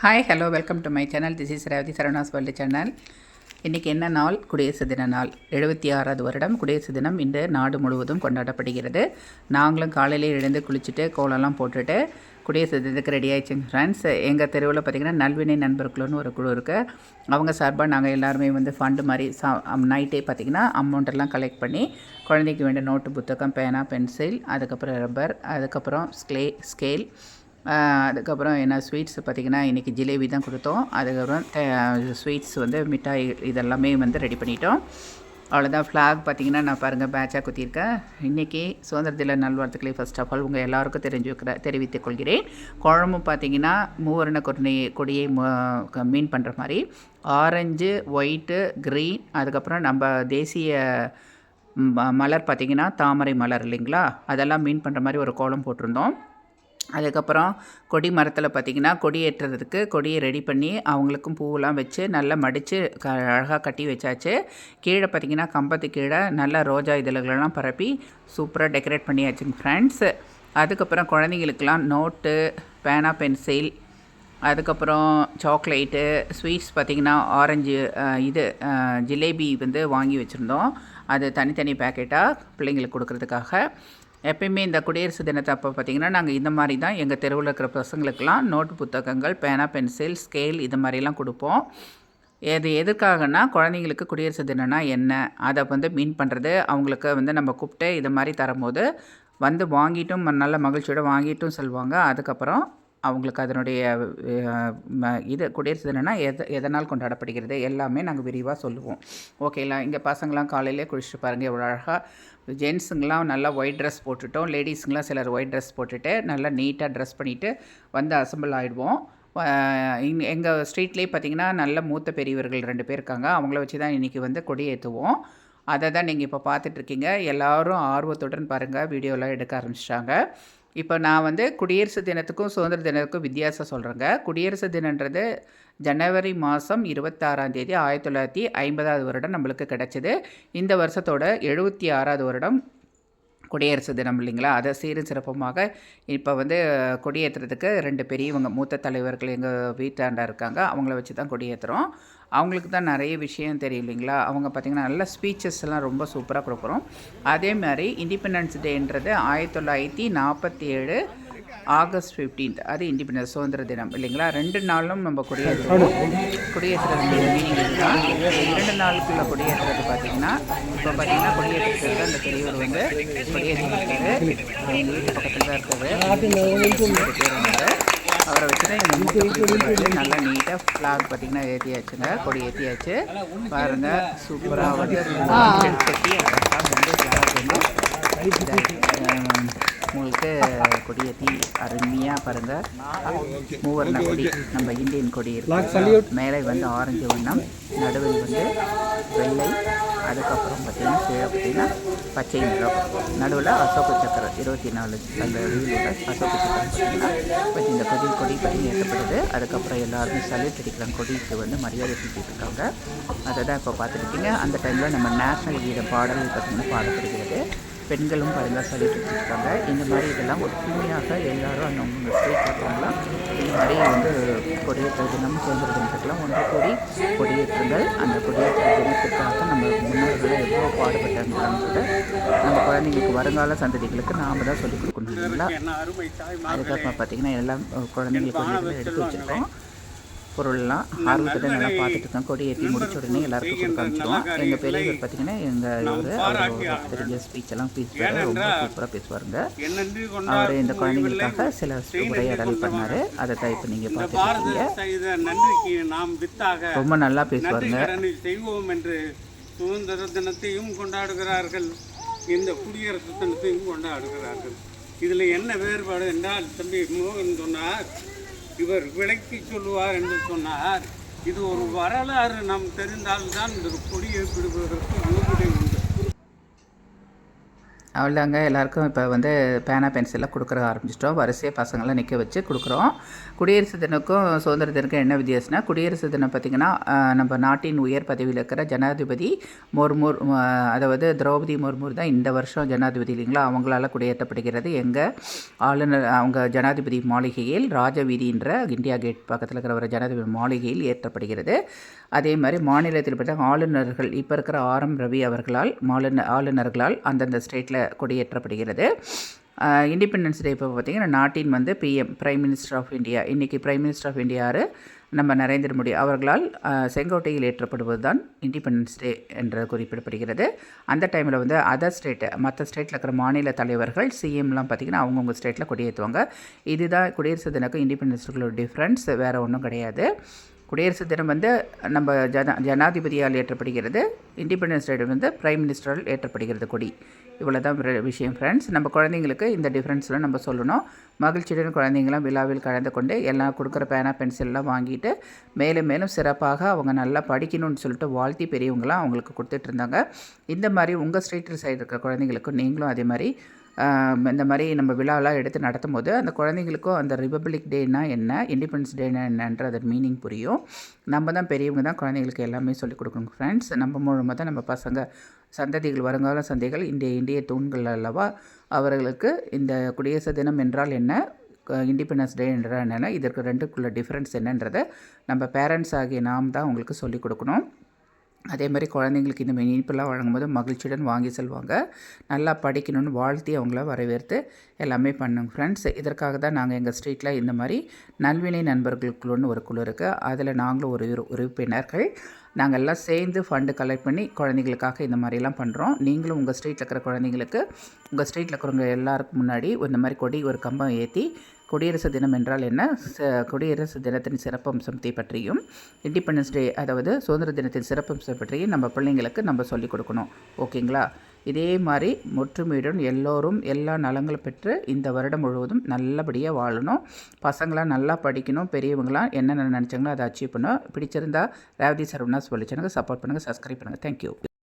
Hi hello welcome to my channel. This is Revathi Saravanas world channel. இன்றைக்கி என்ன நாள்? குடியரசு தின நாள். 76வது வருடம் குடியரசு தினம் இந்த நாடு முழுவதும் கொண்டாடப்படுகிறது. நாங்களும் காலையில் எழுந்து குளிச்சுட்டு கோலம்லாம் போட்டுட்டு குடியரசு தினத்துக்கு ரெடி ஆகிடுச்சுங்க ஃப்ரெண்ட்ஸ். எங்கள் தெருவில் பார்த்திங்கன்னா நல்வினை நண்பர்களுன்னு ஒரு குழு இருக்குது. அவங்க சார்பாக நாங்கள் எல்லாருமே ஃபண்டு மாதிரி நைட்டே பார்த்திங்கன்னா அமௌண்ட்டெல்லாம் கலெக்ட் பண்ணி குழந்தைக்கு வேண்டிய நோட்டு, புத்தகம், பேனா, பென்சில், அதுக்கப்புறம் ரப்பர், அதுக்கப்புறம் ஸ்கேல், அதுக்கப்புறம் என்ன ஸ்வீட்ஸ் பார்த்திங்கன்னா இன்றைக்கி ஜிலேபி தான் கொடுத்தோம். அதுக்கப்புறம் ஸ்வீட்ஸ் மிட்டாய் இதெல்லாமே ரெடி பண்ணிட்டோம். அவ்வளோதான். ஃப்ளாக் பார்த்திங்கன்னா நான் பாருங்கள் பேட்சாக குத்தியிருக்கேன். இன்றைக்கி சுதந்திர தின நல்வாழ்த்துக்களை ஃபர்ஸ்ட் ஆஃப் ஆல் உங்கள் எல்லாருக்கும் தெரிவித்துக் கொள்கிறேன். குழம்பு பார்த்திங்கன்னா மூவர்ண கொடியை மீன் பண்ணுற மாதிரி ஆரஞ்சு, ஒயிட்டு, க்ரீன், அதுக்கப்புறம் நம்ம தேசிய மலர் பார்த்திங்கன்னா தாமரை மலர் இல்லைங்களா, அதெல்லாம் மீன் பண்ணுற மாதிரி ஒரு கோலம் போட்டிருந்தோம். அதுக்கப்புறம் கொடி மரத்தில் பார்த்திங்கன்னா கொடி ஏற்றுறதுக்கு கொடியை ரெடி பண்ணி அவங்களுக்கும் பூவெல்லாம் வச்சு நல்லா மடித்து அழகாக கட்டி வச்சாச்சு. கீழே பார்த்திங்கன்னா கம்பத்து கீழே நல்லா ரோஜா இதழ்களெல்லாம் பரப்பி சூப்பராக டெக்கரேட் பண்ணியாச்சுங்க ஃப்ரெண்ட்ஸ். அதுக்கப்புறம் குழந்தைங்களுக்கெல்லாம் நோட்டு, பேனா, பென்சில், அதுக்கப்புறம் சாக்லேட்டு, ஸ்வீட்ஸ் பார்த்திங்கன்னா ஆரஞ்சு ஜிலேபி வாங்கி வச்சுருந்தோம். அது தனித்தனி பேக்கெட்டாக பிள்ளைங்களுக்கு கொடுக்குறதுக்காக. எப்பயுமே இந்த குடியரசு தினத்தை அப்போ பார்த்திங்கன்னா நாங்கள் இந்த மாதிரி தான் எங்கள் தெருவில் இருக்கிற பசங்களுக்கெல்லாம் நோட்டு, புத்தகங்கள், பேனா, பென்சில், ஸ்கேல் இது மாதிரிலாம் கொடுப்போம். எதுக்காகனா குழந்தைங்களுக்கு குடியரசு தினம்னா என்ன அதை மீன் பண்ணுறது. அவங்களுக்கு நம்ம கூப்பிட்டு இது மாதிரி தரும்போது வாங்கிட்டும் நல்ல மகிழ்ச்சியோடு வாங்கிட்டும் செல்வாங்க. அதுக்கப்புறம் அவங்களுக்கு அதனுடைய குடியரசு தினம்னா எதனால் கொண்டாடப்படுகிறது எல்லாமே நாங்கள் விரிவாக சொல்லுவோம். ஓகேங்களா? இங்கே பசங்களாம் காலையிலே குளிச்சுட்டு பாருங்கள் எவ்வளோ அழகாக. ஜென்ஸுங்களாம் நல்லா ஒயிட் ட்ரெஸ் போட்டுட்டோம். லேடிஸுங்களாம் சிலர் ஒயிட் ட்ரெஸ் போட்டுட்டு நல்லா நீட்டாக ட்ரெஸ் பண்ணிவிட்டு அசம்பிள் ஆகிடுவோம். எங்கள் ஸ்ட்ரீட்லேயே பார்த்திங்கன்னா நல்ல மூத்த பெரியவர்கள் 2 பேர் இருக்காங்க. அவங்கள வச்சு தான் இன்றைக்கி கொடி ஏற்றுவோம். அதை தான் நீங்கள் இப்போ பார்த்துட்ருக்கீங்க. எல்லோரும் ஆர்வத்துடன் பாருங்கள், வீடியோலாம் எடுக்க ஆரம்பிச்சிட்டாங்க. இப்போ நான் குடியரசு தினத்துக்கும் சுதந்திர தினத்துக்கும் வித்தியாசம் சொல்கிறேங்க. குடியரசு தினன்றது ஜனவரி மாதம் 26ஆம் தேதி 1950வது வருடம் நம்மளுக்கு கிடச்சிது. இந்த வருஷத்தோட 76வது வருடம் குடியரசு தினம் இல்லைங்களா. அதை சீரும் சிறப்புமாக இப்போ கொடியேற்றுறதுக்கு 2 பெரியவங்க மூத்த தலைவர்கள் எங்கள் வீட்டாண்டா இருக்காங்க. அவங்கள வச்சு தான் கொடியேற்றுறோம். அவங்களுக்கு தான் நிறைய விஷயம் தெரியும் இல்லைங்களா. அவங்க பார்த்திங்கன்னா நல்ல ஸ்பீச்சஸ் எல்லாம் ரொம்ப சூப்பராக கொடுக்குறோம். அதே மாதிரி இண்டிபெண்டன்ஸ் டேன்றது 1947 ஆகஸ்ட் 15 அது இண்டிபெண்டன்ஸ் சுதந்திர தினம் இல்லைங்களா. 2 நாளும் நம்ம கொடியேற்றுறது மீனிங் தான். 2 நாளுக்குள்ள கொடியேற்றுறது பார்த்திங்கன்னா இப்போ பார்த்திங்கன்னா கொடியேற்றுறது அந்த பெரியவர் கொடியேற்றிருக்காரு. எங்கள் வீட்டு பக்கத்தில் தான் இருக்காரு. அவரை வச்சு தான் எங்கள் நல்லா நீட்டாக ஃப்ளாக் பார்த்திங்கன்னா ஏற்றியாச்சுங்க. கொடி ஏற்றியாச்சு பாருங்கள். சூப்பராக கட்டி உங்களுக்கு கொடியேற்றி அருமையாக பாருங்கள். மூவர்ண கொடி நம்ம இந்தியன் கொடி இருக்கு. மேலே ஆரஞ்சு வண்ணம், நடுவில் வெள்ளை, அதுக்கப்புறம் பார்த்திங்கன்னா கீழே பார்த்திங்கன்னா பச்சை நிறம், நடுவில் அசோக சக்கரம் 24 அந்த வீலோட அசோக சக்கரம் பார்த்திங்கன்னா பற்றி இந்த கொடி பற்றி ஏற்றப்படுது. அதுக்கப்புறம் எல்லாருமே சல்யூட் அடிக்கிறாங்க. கொடிக்கு மரியாதை செஞ்சுட்டு இருக்காங்க. அதை தான் இப்போ பார்த்துருக்கீங்க. அந்த டைமில் நம்ம நேஷ்னல் கீத பாடல்கள் பார்த்திங்கன்னா பாடப்படுகிறது. பெண்களும் பாருங்கள் சல்யூட் அடிச்சிருக்காங்க. இந்த மாதிரி இதெல்லாம் ஒற்றுமையாக எல்லோரும் அவங்க ஸ்டேட் இருக்கிறவங்களாம் இந்த மாதிரி கொடியேற்ற தினம் சுதந்திர தினத்துக்கெல்லாம் ஒன்று கூடி கொடியேற்றுங்கள். அந்த கொடியேற்ற தினத்துக்காக நம்ம முன்னோர்கள் எவ்வளோ பாடுபட்டாங்கிறத நம்ம குழந்தைங்களுக்கு வருங்கால சந்ததிகளுக்கு நாம் தான் சொல்லிக் கொடுக்கணும் இல்லைங்களா. அதுக்கப்புறம் பார்த்திங்கன்னா எல்லாம் குழந்தைங்களுக்கு எடுத்து வச்சுருக்கோம். பொருள்லாம் ஆர்வத்தில் நல்லா பார்த்துட்டு இருக்கோம். கொடி ஏற்றி முடிச்ச உடனே எல்லாருக்கும் கொடுக்க ஆரம்பிச்சிடுவோம். எங்கள் பெரியவர் பார்த்திங்கன்னா அவர் தெரிஞ்ச ஸ்பீச்செல்லாம் ரொம்ப சூப்பராக பேசுவாருங்க. அவர் இந்த குழந்தைங்களுக்காக சில உரையாடல் பண்ணார். அதை தான் இப்போ நீங்கள் பார்த்துருக்கீங்க. ரொம்ப நல்லா பேசுவாருங்க. செய்வோம் என்று சுதந்திர தினத்தையும் கொண்டாடுகிறார்கள், இந்த குடியரசு தினத்தையும் கொண்டாடுகிறார்கள். இதில் என்ன வேறுபாடு என்றால் தம்பி மோகன் சொன்னார், இவர் விளக்கி சொல்லுவார் என்று சொன்னார். இது ஒரு வரலாறு நாம் தெரிந்தால்தான் இந்த கொடியை பிடிப்பதற்கு அனுமதி உண்டு. அவ்வளோதாங்க. எல்லாருக்கும் இப்போ வந்து பேனா பென்சிலாம் கொடுக்குற ஆரம்பிச்சிட்டோம். வரிசையாக பசங்களாம் நிற்க வச்சு கொடுக்குறோம். குடியரசு தினக்கும் சுதந்திர தினக்கும் என்ன வித்தியாசம்னா, குடியரசு தினம் பார்த்திங்கன்னா நம்ம நாட்டின் உயர் பதவியில் இருக்கிற ஜனாதிபதி முர்மு, அதாவது திரௌபதி முர்மு தான் இந்த வருஷம் ஜனாதிபதி இல்லைங்களா, அவங்களால குடியேற்றப்படுகிறது. எங்கள் ஆளுநர் அவங்க ஜனாதிபதி மாளிகையில் ராஜவீதின்ற இந்தியா கேட் பக்கத்தில் இருக்கிற ஒரு ஜனாதிபதி மாளிகையில் ஏற்றப்படுகிறது. அதே மாதிரி மாநிலத்தில் பார்த்தா ஆளுநர்கள் இப்போ இருக்கிற RM ரவி அவர்களால் ஆளுநர்களால் அந்தந்த ஸ்டேட்டில் கொடியேற்றப்படுகிறது. இண்டிபெண்டன்ஸ் டே இப்போ பார்த்திங்கன்னா நாட்டின் வந்து பிரைம் மினிஸ்டர் ஆஃப் இந்தியா, இன்றைக்கி பிரைம் மினிஸ்டர் ஆஃப் இந்தியா நம்ம நரேந்திர மோடி அவர்களால் செங்கோட்டையில் ஏற்றப்படுவது தான் இண்டிபெண்டன்ஸ் டே என்று குறிப்பிடப்படுகிறது. அந்த டைமில் வந்து அதர் ஸ்டேட்டு, மற்ற ஸ்டேட்டில் இருக்கிற மாநில தலைவர்கள் சிஎம்லாம் பார்த்திங்கன்னா அவங்கவுங்க ஸ்டேட்டில் கொடியேற்றுவாங்க. இதுதான் குடியரசு தினக்கும் இண்டிபெண்டன்ஸ் டேக்குள்ள டிஃப்ரென்ஸ், வேறு ஒன்றும் கிடையாது. குடியரசு தினம் வந்து நம்ம ஜனாதிபதியால் ஏற்றப்படுகிறது. இண்டிபெண்டன்ஸ் டே வந்து பிரைம் மினிஸ்டரால் ஏற்றப்படுகிறது கொடி. இவ்வளோ தான் விஷயம் ஃப்ரெண்ட்ஸ். நம்ம குழந்தைங்களுக்கு இந்த டிஃப்ரென்ஸ்லாம் நம்ம சொல்லணும். மகிழ்ச்சியுடன் குழந்தைங்களாம் விழாவில் கலந்து கொண்டு எல்லாம் கொடுக்குற பேனா பென்சில்லாம் வாங்கிட்டு மேலும் மேலும் சிறப்பாக அவங்க நல்லா படிக்கணும்னு சொல்லிட்டு வாழ்த்தி பெரியவங்களாம் அவங்களுக்கு கொடுத்துட்டு இருந்தாங்க. இந்த மாதிரி உங்கள் ஸ்ட்ரீட் சைடு இருக்கிற குழந்தைங்களுக்கும் நீங்களும் அதே மாதிரி இந்த மாதிரி நம்ம விழாவெலாம் எடுத்து நடத்தும் போது அந்த குழந்தைங்களுக்கும் அந்த ரிபப்ளிக் டேனா என்ன, இண்டிபெண்டன்ஸ் டேனா என்னன்ற அதோட மீனிங் புரியும். நம்ம தான் பெரியவங்க தான் குழந்தைங்களுக்கு எல்லாமே சொல்லிக் கொடுக்கணும் ஃப்ரெண்ட்ஸ். நம்ம மூலமாக தான் நம்ம பசங்க சந்ததிகள், வருங்கால சந்தைகள் இந்திய தூண்கள் அல்லவா, அவர்களுக்கு இந்த குடியரசு தினம் என்றால் என்ன, இண்டிபெண்டன்ஸ் டே என்றால் என்னென்னா, இதற்கு ரெண்டுக்குள்ள டிஃப்ரென்ஸ் என்னன்றதை நம்ம பேரண்ட்ஸ் ஆகிய நாம் தான் உங்களுக்கு சொல்லிக் கொடுக்கணும். அதே மாதிரி குழந்தைங்களுக்கு இந்த இனிப்பெல்லாம் வழங்கும்போது மகிழ்ச்சியுடன் வாங்கி செல்வாங்க. நல்லா படிக்கணும்னு வாழ்த்தி அவங்கள வரவேற்று எல்லாமே பண்ணுங்க ஃப்ரெண்ட்ஸ். இதற்காக தான் நாங்கள் எங்கள் ஸ்ட்ரீட்டில் இந்த மாதிரி நல்வினை நண்பர்கள் குழுன்னு ஒரு குழு இருக்குது. அதில் நாங்களும் ஒரு உறுப்பினர்கள். நாங்கள் எல்லாம் சேர்ந்து ஃபண்டு கலெக்ட் பண்ணி குழந்தைங்களுக்காக இந்த மாதிரிலாம் பண்ணுறோம். நீங்களும் உங்கள் ஸ்ட்ரீட்டில் இருக்கிற குழந்தைங்களுக்கு, உங்கள் ஸ்ட்ரீட்டில் இருக்கிறவங்க எல்லாருக்கும் முன்னாடி இந்த மாதிரி கொடி ஒரு கம்பம் ஏற்றி குடியரசு தினம் என்றால் என்ன, குடியரசு தினத்தின் சிறப்பம்சத்தை பற்றியும், இண்டிபெண்டன்ஸ் டே அதாவது சுதந்திர தினத்தின் சிறப்பம்சத்தை பற்றியும் நம்ம பிள்ளைங்களுக்கு நம்ம சொல்லிக் கொடுக்கணும். ஓகேங்களா? இதே மாதிரி ஒற்றுமையுடன் எல்லோரும் எல்லா நலங்களும் பெற்று இந்த வருடம் முழுவதும் நல்லபடியாக வாழணும். பசங்களாம் நல்லா படிக்கணும். பெரியவங்களாம் என்னென்ன நினச்சாங்களோ அதை அச்சீவ் பண்ணணும். பிடிச்சிருந்தா ரேவதி சரவணா சொல்லி சேனலுக்கு சப்போர்ட் பண்ணுங்கள், சப்ஸ்கிரைப் பண்ணுங்கள். தேங்க்யூ.